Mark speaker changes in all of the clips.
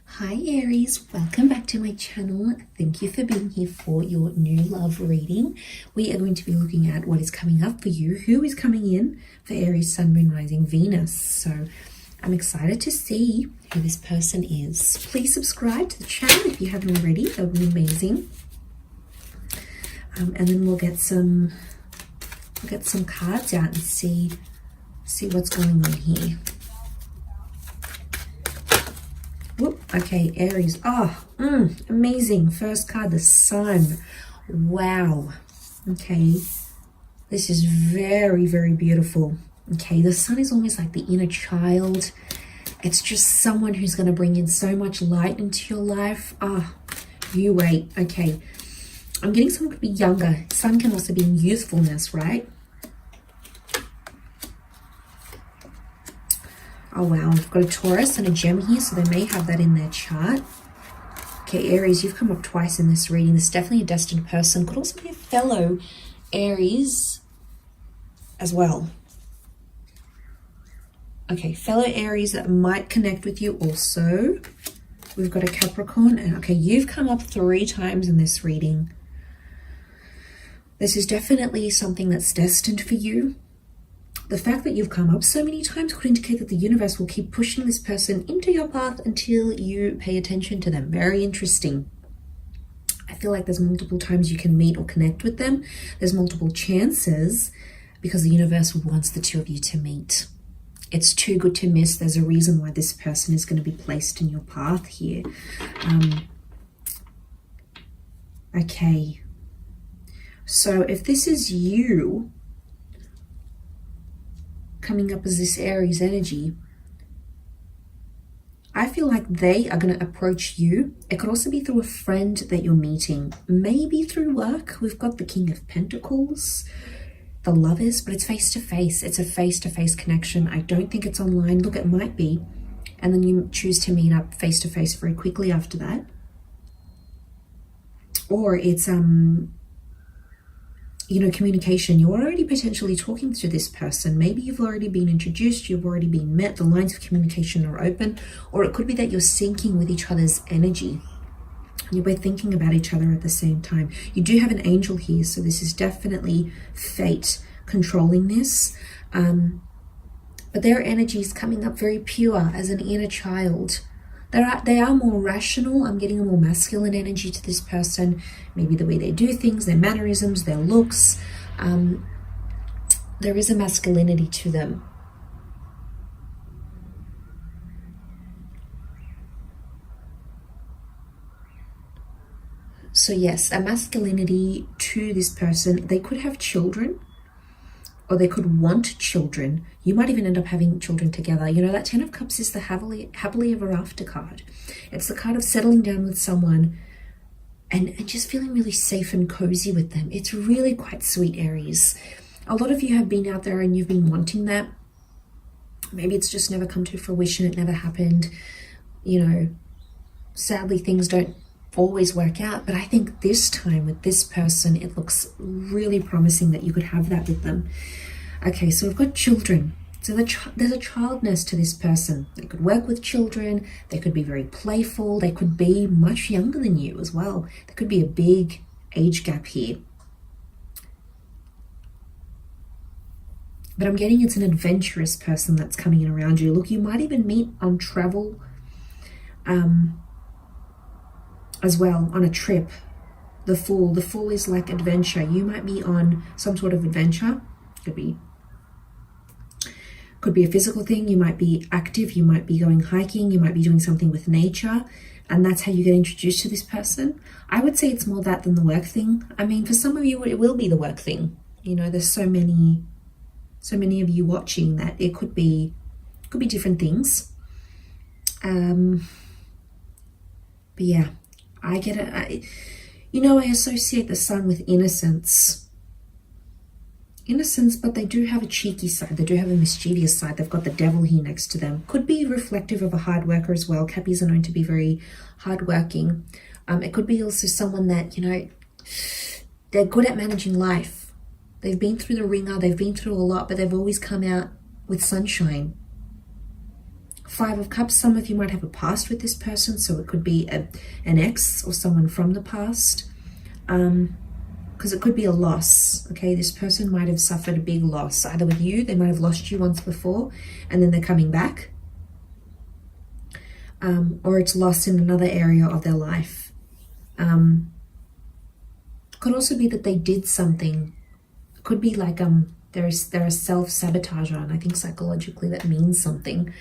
Speaker 1: Hi Aries, welcome back to my channel. Thank you for being here for your new love reading. We are going to be looking at what is coming up for you, who is coming in for Aries, Sun, Moon, Rising, Venus. So I'm excited to see who this person is. Please subscribe to the channel if you haven't already. That would be amazing. And then we'll get some cards out and see what's going on here. Whoop, okay, Aries. Oh, amazing. First card, the Sun. Wow. Okay. This is very, very beautiful. Okay, the Sun is almost like the inner child. It's just someone who's going to bring in so much light into your life. You wait. Okay. I'm getting someone could be younger. Sun can also be in youthfulness, right? Oh wow, we've got a Taurus and a Gem here, so they may have that in their chart. Okay, Aries, you've come up twice in this reading. This is definitely a destined person. Could also be a fellow Aries as well. Okay, fellow Aries that might connect with you also. We've got a Capricorn. And okay, you've come up 3 times in this reading. This is definitely something that's destined for you. The fact that you've come up so many times could indicate that the universe will keep pushing this person into your path until you pay attention to them. Very interesting. I feel like there's multiple times you can meet or connect with them. There's multiple chances because the universe wants the two of you to meet. It's too good to miss. There's a reason why this person is going to be placed in your path here. Okay. So if this is you coming up as this Aries energy, I feel like they are going to approach you. It could also be through a friend that you're meeting, maybe through work. We've got the King of Pentacles, the Lovers, but it's face-to-face. It's a face-to-face connection. I don't think it's online. Look, it might be. And then you choose to meet up face-to-face very quickly after that. Or it's communication. You're already potentially talking to this person. Maybe you've already been introduced, you've already been met, the lines of communication are open, or it could be that you're syncing with each other's energy. You're both thinking about each other at the same time. You do have an angel here, so this is definitely fate controlling this. But their energy is coming up very pure as an inner child. They are more rational. I'm getting a more masculine energy to this person. Maybe the way they do things, their mannerisms, their looks. There is a masculinity to them. So yes, a masculinity to this person. They could have children, or they could want children. You might even end up having children together. You know, that 10 of Cups is the happily ever after card. It's the card of settling down with someone and just feeling really safe and cozy with them. It's really quite sweet, Aries. A lot of you have been out there and you've been wanting that. Maybe it's just never come to fruition. It never happened. You know, sadly, things don't always work out, but I think this time with this person, it looks really promising that you could have that with them. Okay, so we've got children. So there's a childness to this person. They could work with children. They could be very playful. They could be much younger than you as well. There could be a big age gap here. But I'm getting it's an adventurous person that's coming in around you. Look, you might even meet on travel as well, on a trip. The Fool is like adventure. You might be on some sort of adventure. Could be a physical thing. You might be active. You might be going hiking. You might be doing something with nature, and that's how you get introduced to this person. I would say it's more that than the work thing. I mean, for some of you, it will be the work thing. You know, there's so many of you watching that it could be different things. But yeah. I get it. I associate the Sun with innocence. But they do have a cheeky side. They do have a mischievous side. They've got the Devil here next to them. Could be reflective of a hard worker as well. Cappies are known to be very hardworking. It could be also someone that, they're good at managing life. They've been through the ringer. They've been through a lot, but they've always come out with sunshine. Five of Cups, some of you might have a past with this person, so it could be an ex or someone from the past, because it could be a loss, okay? This person might have suffered a big loss, either with you, they might have lost you once before, and then they're coming back, or it's lost in another area of their life. Could also be that they did something. Could be like they're a self-sabotager, and I think psychologically that means something.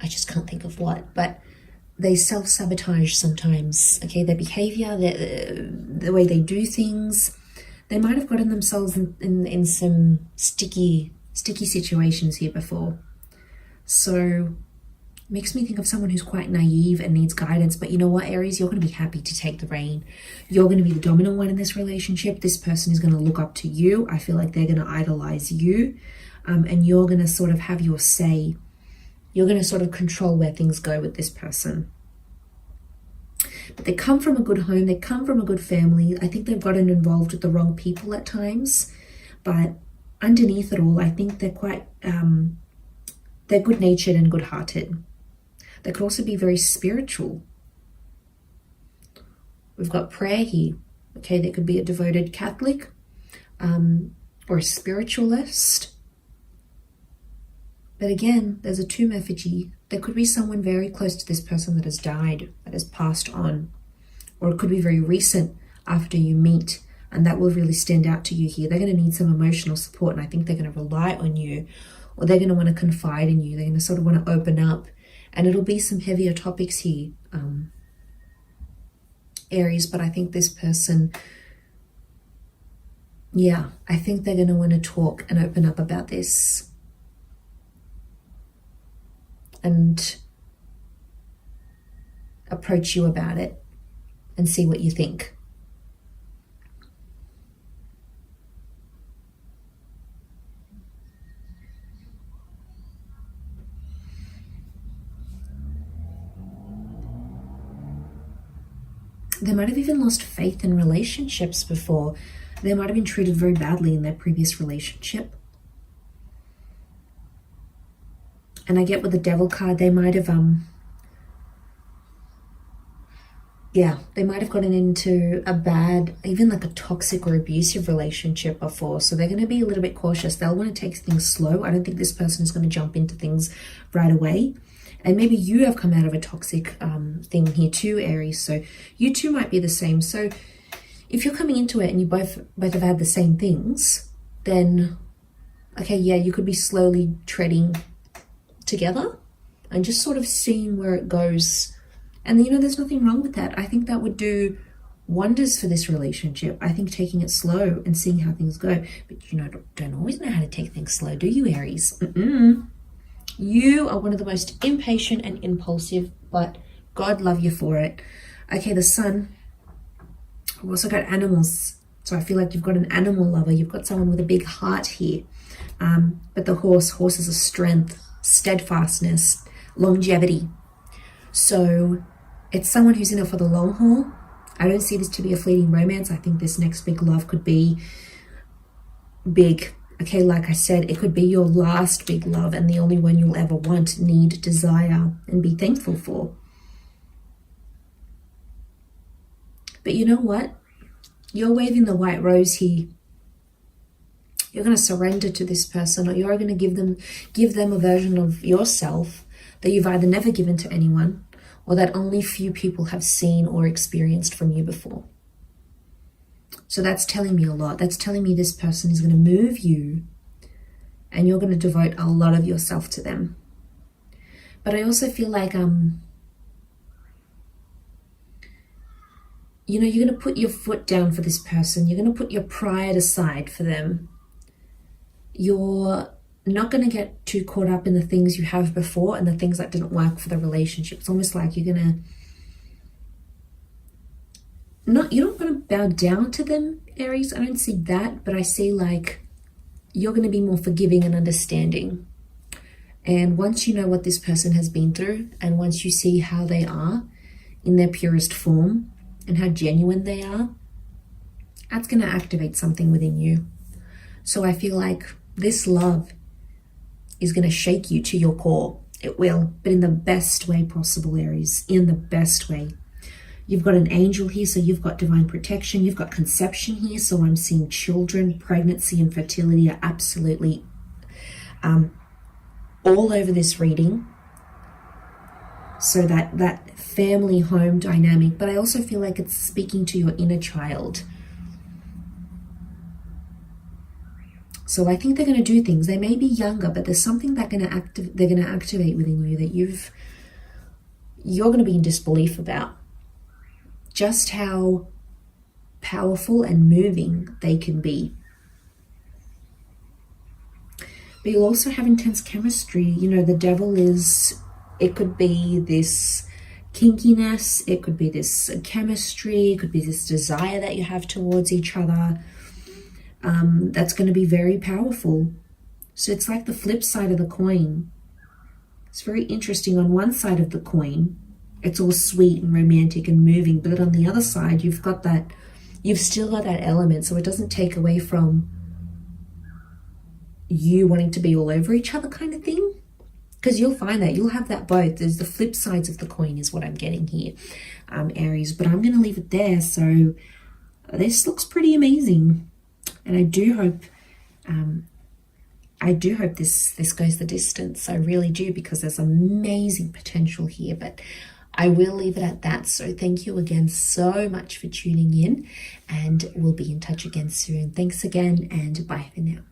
Speaker 1: I just can't think of what, but they self-sabotage sometimes, okay? Their behavior, the way they do things. They might have gotten themselves in some sticky situations here before. So makes me think of someone who's quite naive and needs guidance. But you know what, Aries, you're going to be happy to take the reign. You're going to be the dominant one in this relationship. This person is going to look up to you. I feel like they're going to idolize you, and you're going to sort of have your say. You're going to sort of control where things go with this person. But they come from a good home. They come from a good family. I think they've gotten involved with the wrong people at times. But underneath it all, I think they're quite, they're good-natured and good-hearted. They could also be very spiritual. We've got prayer here. Okay, they could be a devoted Catholic, or a spiritualist. But again, there's a tomb effigy. There could be someone very close to this person that has died, that has passed on. Or it could be very recent after you meet, and that will really stand out to you here. They're going to need some emotional support, and I think they're going to rely on you, or they're going to want to confide in you. They're going to sort of want to open up, and it'll be some heavier topics here, Aries. But I think this person, yeah, I think they're going to want to talk and open up about this. And approach you about it and see what you think. They might have even lost faith in relationships before. They might have been treated very badly in their previous relationship. And I get with the Devil card, they might have, they might have gotten into a bad, even like a toxic or abusive relationship before. So they're going to be a little bit cautious. They'll want to take things slow. I don't think this person is going to jump into things right away. And maybe you have come out of a toxic thing here too, Aries. So you too might be the same. So if you're coming into it and you both have had the same things, then, okay, yeah, you could be slowly treading together and just sort of seeing where it goes. And you know, there's nothing wrong with that. I think that would do wonders for this relationship. I think taking it slow and seeing how things go. But you know, don't always know how to take things slow, do you, Aries? You are one of the most impatient and impulsive, but God love you for it. Okay, the Sun. We've also got animals. So I feel like you've got an animal lover. You've got someone with a big heart here. But the horses are strength, steadfastness, longevity. So it's someone who's in it for the long haul. I don't see this to be a fleeting romance. I think this next big love could be big. Okay, like I said, it could be your last big love and the only one you'll ever want, need, desire, and be thankful for. But you know what? You're waving the white rose here. You're going to surrender to this person, or you're going to give them a version of yourself that you've either never given to anyone, or that only few people have seen or experienced from you before. So that's telling me a lot. That's telling me this person is going to move you, and you're going to devote a lot of yourself to them. But I also feel like, you know, you're going to put your foot down for this person. You're going to put your pride aside for them. You're not going to get too caught up in the things you have before and the things that didn't work for the relationship. It's almost like you're going to, you're not going to bow down to them, Aries. I don't see that, but I see like you're going to be more forgiving and understanding. And once you know what this person has been through, and once you see how they are in their purest form and how genuine they are, that's going to activate something within you. So I feel like this love is going to shake you to your core. It will, but in the best way possible, Aries, in the best way. You've got an angel here, so you've got divine protection. You've got conception here, so I'm seeing children, pregnancy and fertility are absolutely all over this reading. So that family home dynamic, but I also feel like it's speaking to your inner child. So I think they're going to do things. They may be younger, but there's something that they're going to activate within you that you're going to be in disbelief about. Just how powerful and moving they can be. But you'll also have intense chemistry. You know, the devil is, it could be this kinkiness, it could be this chemistry, it could be this desire that you have towards each other. That's going to be very powerful. So it's like the flip side of the coin. It's very interesting. On one side of the coin, it's all sweet and romantic and moving, but on the other side, you've still got that element, so it doesn't take away from you wanting to be all over each other kind of thing. Because you'll find that you'll have that both. There's the flip sides of the coin is what I'm getting here, Aries. But I'm going to leave it there. So this looks pretty amazing. And I do hope this goes the distance. I really do, because there's amazing potential here. But I will leave it at that. So thank you again so much for tuning in, and we'll be in touch again soon. Thanks again, and bye for now.